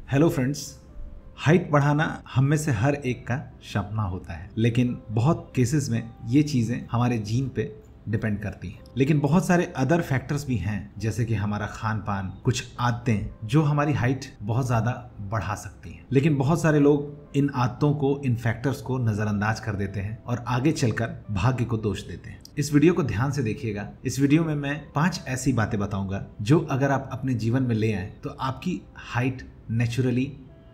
Hello friends, height बढ़ाना हम में से हर एक का सपना होता है, लेकिन बहुत केसेस में ये चीज़ें हमारे जीन पे डिपेंड करती हैं। लेकिन बहुत सारे अदर फैक्टर्स भी हैं, जैसे कि हमारा खान पान, कुछ आदतें जो हमारी हाइट बहुत ज़्यादा बढ़ा सकती हैं। लेकिन बहुत सारे लोग इन आदतों को, इन फैक्टर्स को नज़रअंदाज कर देते हैं और आगे चलकर भाग्य को दोष देते हैं। इस वीडियो को ध्यान से देखिएगा। इस वीडियो में मैं 5 ऐसी बातें बताऊंगा जो अगर आप अपने जीवन में ले आए तो आपकी हाइट नेचुरली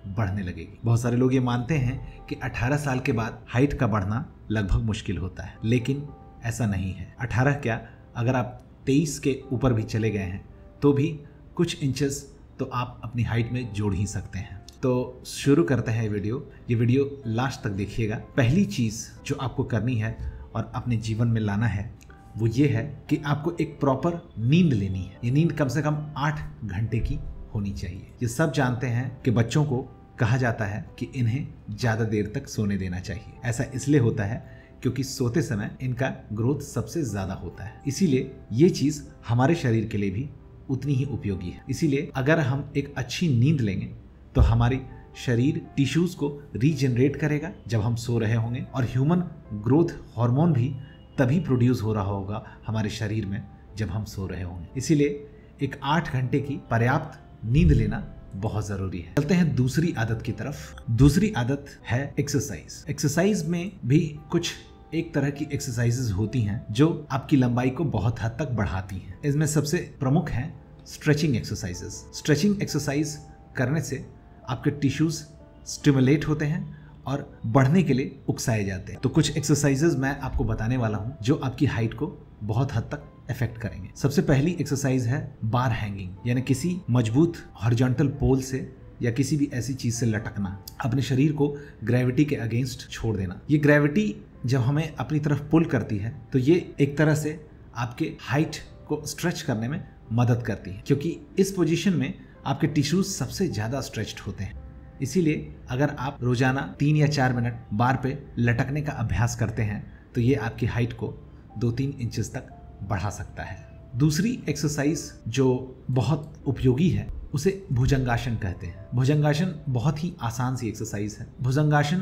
बढ़ने लगेगी। बहुत सारे लोग ये मानते हैं कि 18 साल के बाद हाइट का बढ़ना लगभग मुश्किल होता है, लेकिन ऐसा नहीं है। 18 क्या, अगर आप 23 के ऊपर भी चले गए हैं तो भी कुछ इंचेस तो आप अपनी हाइट में जोड़ ही सकते हैं। तो शुरू करते हैं ये वीडियो लास्ट तक देखिएगा। पहली चीज़ जो आपको करनी है और अपने जीवन में लाना है वो ये है कि आपको एक प्रॉपर नींद लेनी है। ये नींद कम से कम 8 घंटे की होनी चाहिए। ये सब जानते हैं कि बच्चों को कहा जाता है कि इन्हें ज़्यादा देर तक सोने देना चाहिए। ऐसा इसलिए होता है क्योंकि सोते समय इनका ग्रोथ सबसे ज़्यादा होता है। इसीलिए ये चीज़ हमारे शरीर के लिए भी उतनी ही उपयोगी है। इसीलिए अगर हम एक अच्छी नींद लेंगे तो हमारी शरीर टिश्यूज़ को रीजनरेट करेगा जब हम सो रहे होंगे, और ह्यूमन ग्रोथ हार्मोन भी तभी प्रोड्यूस हो रहा होगा हमारे शरीर में जब हम सो रहे होंगे। इसीलिए एक 8 घंटे की पर्याप्त नींद लेना बहुत ज़रूरी है। चलते हैं दूसरी आदत की तरफ। दूसरी आदत है एक्सरसाइज। एक्सरसाइज में भी कुछ एक तरह की एक्सरसाइजेज होती हैं जो आपकी लंबाई को बहुत हद तक बढ़ाती हैं। इसमें सबसे प्रमुख है स्ट्रेचिंग एक्सरसाइजेज। स्ट्रेचिंग एक्सरसाइज करने से आपके टिश्यूज स्टिमुलेट होते हैं और बढ़ने के लिए उकसाए जाते हैं। तो कुछ एक्सरसाइजेज मैं आपको बताने वाला हूं जो आपकी हाइट को बहुत हद तक इफेक्ट करेंगे। सबसे पहली एक्सरसाइज है बार हैंगिंग, यानी किसी मजबूत हॉरिजॉन्टल पोल से या किसी भी ऐसी चीज से लटकना, अपने शरीर को ग्रेविटी के अगेंस्ट छोड़ देना। ये ग्रेविटी जब हमें अपनी तरफ पुल करती है तो ये एक तरह से आपके हाइट को स्ट्रेच करने में मदद करती है, क्योंकि इस पोजीशन में आपके टिश्यूज सबसे ज्यादा स्ट्रेच्ड होते हैं। इसीलिए अगर आप रोजाना 3 या 4 मिनट बार पे लटकने का अभ्यास करते हैं तो ये आपकी हाइट को 2-3 इंचेस तक बढ़ा सकता है। दूसरी एक्सरसाइज जो बहुत उपयोगी है उसे भुजंगासन कहते हैं। भुजंगासन बहुत ही आसान सी एक्सरसाइज है। भुजंगासन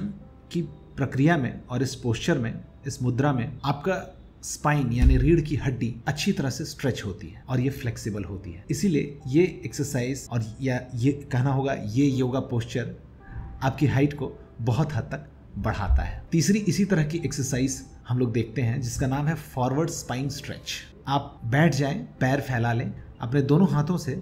की प्रक्रिया में और इस पोस्चर में, इस मुद्रा में आपका स्पाइन यानी रीढ़ की हड्डी अच्छी तरह से स्ट्रेच होती है और ये फ्लेक्सिबल होती है। इसीलिए ये एक्सरसाइज और या ये कहना होगा ये योगा पोस्चर आपकी हाइट को बहुत हद तक बढ़ाता है। तीसरी इसी तरह की एक्सरसाइज हम लोग देखते हैं जिसका नाम है फॉरवर्ड स्पाइन स्ट्रेच। आप बैठ जाएं, पैर फैला लें, अपने दोनों हाथों से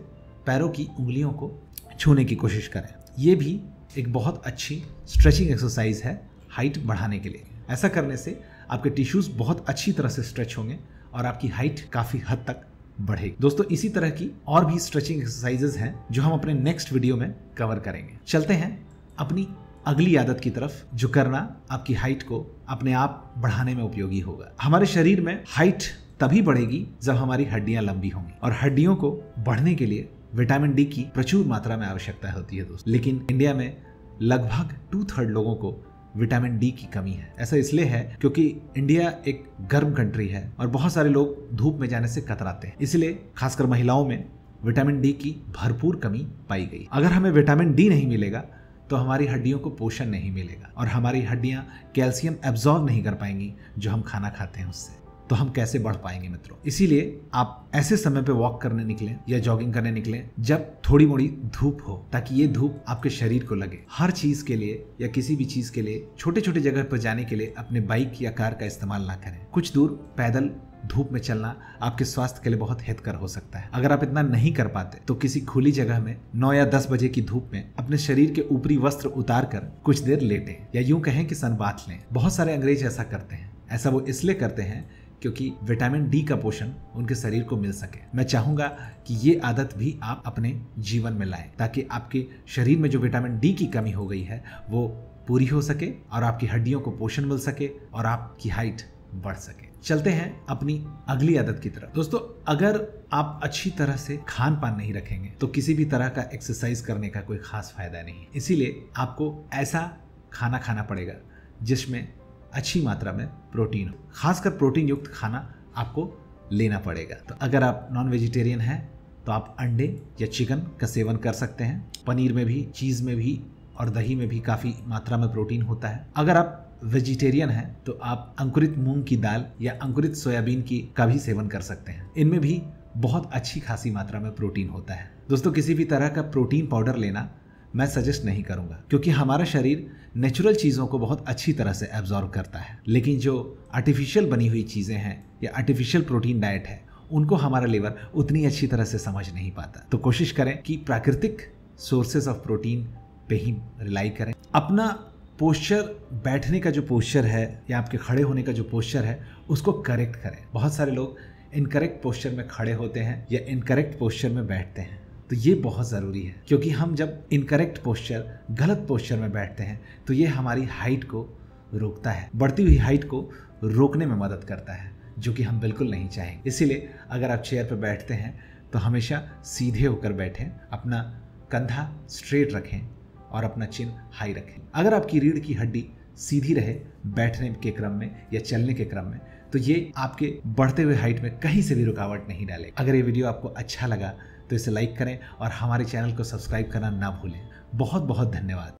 पैरों की उंगलियों को छूने की कोशिश करें। ये भी एक बहुत अच्छी स्ट्रेचिंग एक्सरसाइज है हाइट बढ़ाने के लिए। ऐसा करने से आपके टिश्यूज बहुत अच्छी तरह से स्ट्रेच होंगे और आपकी हाइट काफ़ी हद तक बढ़ेगी। दोस्तों, इसी तरह की और भी स्ट्रेचिंग एक्सरसाइजेज हैं जो हम अपने नेक्स्ट वीडियो में कवर करेंगे। चलते हैं अपनी अगली आदत की तरफ, जो करना आपकी हाइट को अपने आप बढ़ाने में उपयोगी होगा। हमारे शरीर में हाइट तभी बढ़ेगी जब हमारी हड्डियां लंबी होंगी, और हड्डियों को बढ़ने के लिए विटामिन डी की प्रचुर मात्रा में आवश्यकता होती है दोस्तों। लेकिन इंडिया में लगभग 2/3 लोगों को विटामिन डी की कमी है। ऐसा इसलिए है क्योंकि इंडिया एक गर्म कंट्री है और बहुत सारे लोग धूप में जाने से कतराते हैं। इसलिए खासकर महिलाओं में विटामिन डी की भरपूर कमी पाई गई। अगर हमें विटामिन डी नहीं मिलेगा तो हमारी हड्डियों को पोषण नहीं मिलेगा और हमारी हड्डियां कैल्शियम एब्जॉर्ब नहीं कर पाएंगी जो हम खाना खाते हैं उससे। तो हम कैसे बढ़ पाएंगे मित्रों? इसीलिए आप ऐसे समय पे वॉक करने निकलें या जॉगिंग करने निकलें जब थोड़ी मोड़ी धूप हो, ताकि ये धूप आपके शरीर को लगे। हर चीज के लिए या किसी भी चीज के लिए छोटे छोटे जगह पर जाने के लिए अपने बाइक या कार का इस्तेमाल ना करें। कुछ दूर पैदल धूप में चलना आपके स्वास्थ्य के लिए बहुत हितकर हो सकता है। अगर आप इतना नहीं कर पाते तो किसी खुली जगह में 9 या 10 बजे की धूप में अपने शरीर के ऊपरी वस्त्र उतार कर कुछ देर लेटें, या यूं कहें कि सन बाथ लें। बहुत सारे अंग्रेज ऐसा करते हैं। ऐसा वो इसलिए करते हैं क्योंकि विटामिन डी का पोषण उनके शरीर को मिल सके। मैं चाहूंगा कि ये आदत भी आप अपने जीवन में लाएं, ताकि आपके शरीर में जो विटामिन डी की कमी हो गई है वो पूरी हो सके और आपकी हड्डियों को पोषण मिल सके और आपकी हाइट बढ़ सके। चलते हैं अपनी अगली आदत की तरफ। दोस्तों, अगर आप अच्छी तरह से खान पान नहीं रखेंगे तो किसी भी तरह का एक्सरसाइज करने का कोई खास फायदा नहीं। इसीलिए आपको ऐसा खाना खाना पड़ेगा जिसमें अच्छी मात्रा में प्रोटीन हो। खासकर प्रोटीन युक्त खाना आपको लेना पड़ेगा। तो अगर आप नॉन वेजिटेरियन हैं तो आप अंडे या चिकन का सेवन कर सकते हैं। पनीर में भी, चीज़ में भी और दही में भी काफ़ी मात्रा में प्रोटीन होता है। अगर आप वेजिटेरियन हैं तो आप अंकुरित मूंग की दाल या अंकुरित सोयाबीन की का भी सेवन कर सकते हैं। इनमें भी बहुत अच्छी खासी मात्रा में प्रोटीन होता है। दोस्तों, किसी भी तरह का प्रोटीन पाउडर लेना मैं सजेस्ट नहीं करूंगा, क्योंकि हमारा शरीर नेचुरल चीज़ों को बहुत अच्छी तरह से एब्जॉर्व करता है। लेकिन जो आर्टिफिशियल बनी हुई चीज़ें हैं या आर्टिफिशियल प्रोटीन डाइट है, उनको हमारा लिवर उतनी अच्छी तरह से समझ नहीं पाता। तो कोशिश करें कि प्राकृतिक सोर्सेज ऑफ प्रोटीन पे ही रिलाई करें। अपना पोस्चर, बैठने का जो पोस्चर है या आपके खड़े होने का जो पोस्चर है, उसको करेक्ट करें। बहुत सारे लोग इनकरेक्ट पोस्चर में खड़े होते हैं या इनकरेक्ट पोस्चर में बैठते हैं। तो ये बहुत ज़रूरी है, क्योंकि हम जब इनकरेक्ट पोस्चर, गलत पोस्चर में बैठते हैं तो ये हमारी हाइट को रोकता है, बढ़ती हुई हाइट को रोकने में मदद करता है, जो कि हम बिल्कुल नहीं चाहेंगे। इसीलिए अगर आप चेयर पर बैठते हैं तो हमेशा सीधे होकर बैठें, अपना कंधा स्ट्रेट रखें और अपना चिन हाई रखें। अगर आपकी रीढ़ की हड्डी सीधी रहे बैठने के क्रम में या चलने के क्रम में, तो ये आपके बढ़ते हुए हाइट में कहीं से भी रुकावट नहीं डालेगा। अगर ये वीडियो आपको अच्छा लगा तो इसे लाइक करें और हमारे चैनल को सब्सक्राइब करना ना भूलें। बहुत बहुत धन्यवाद।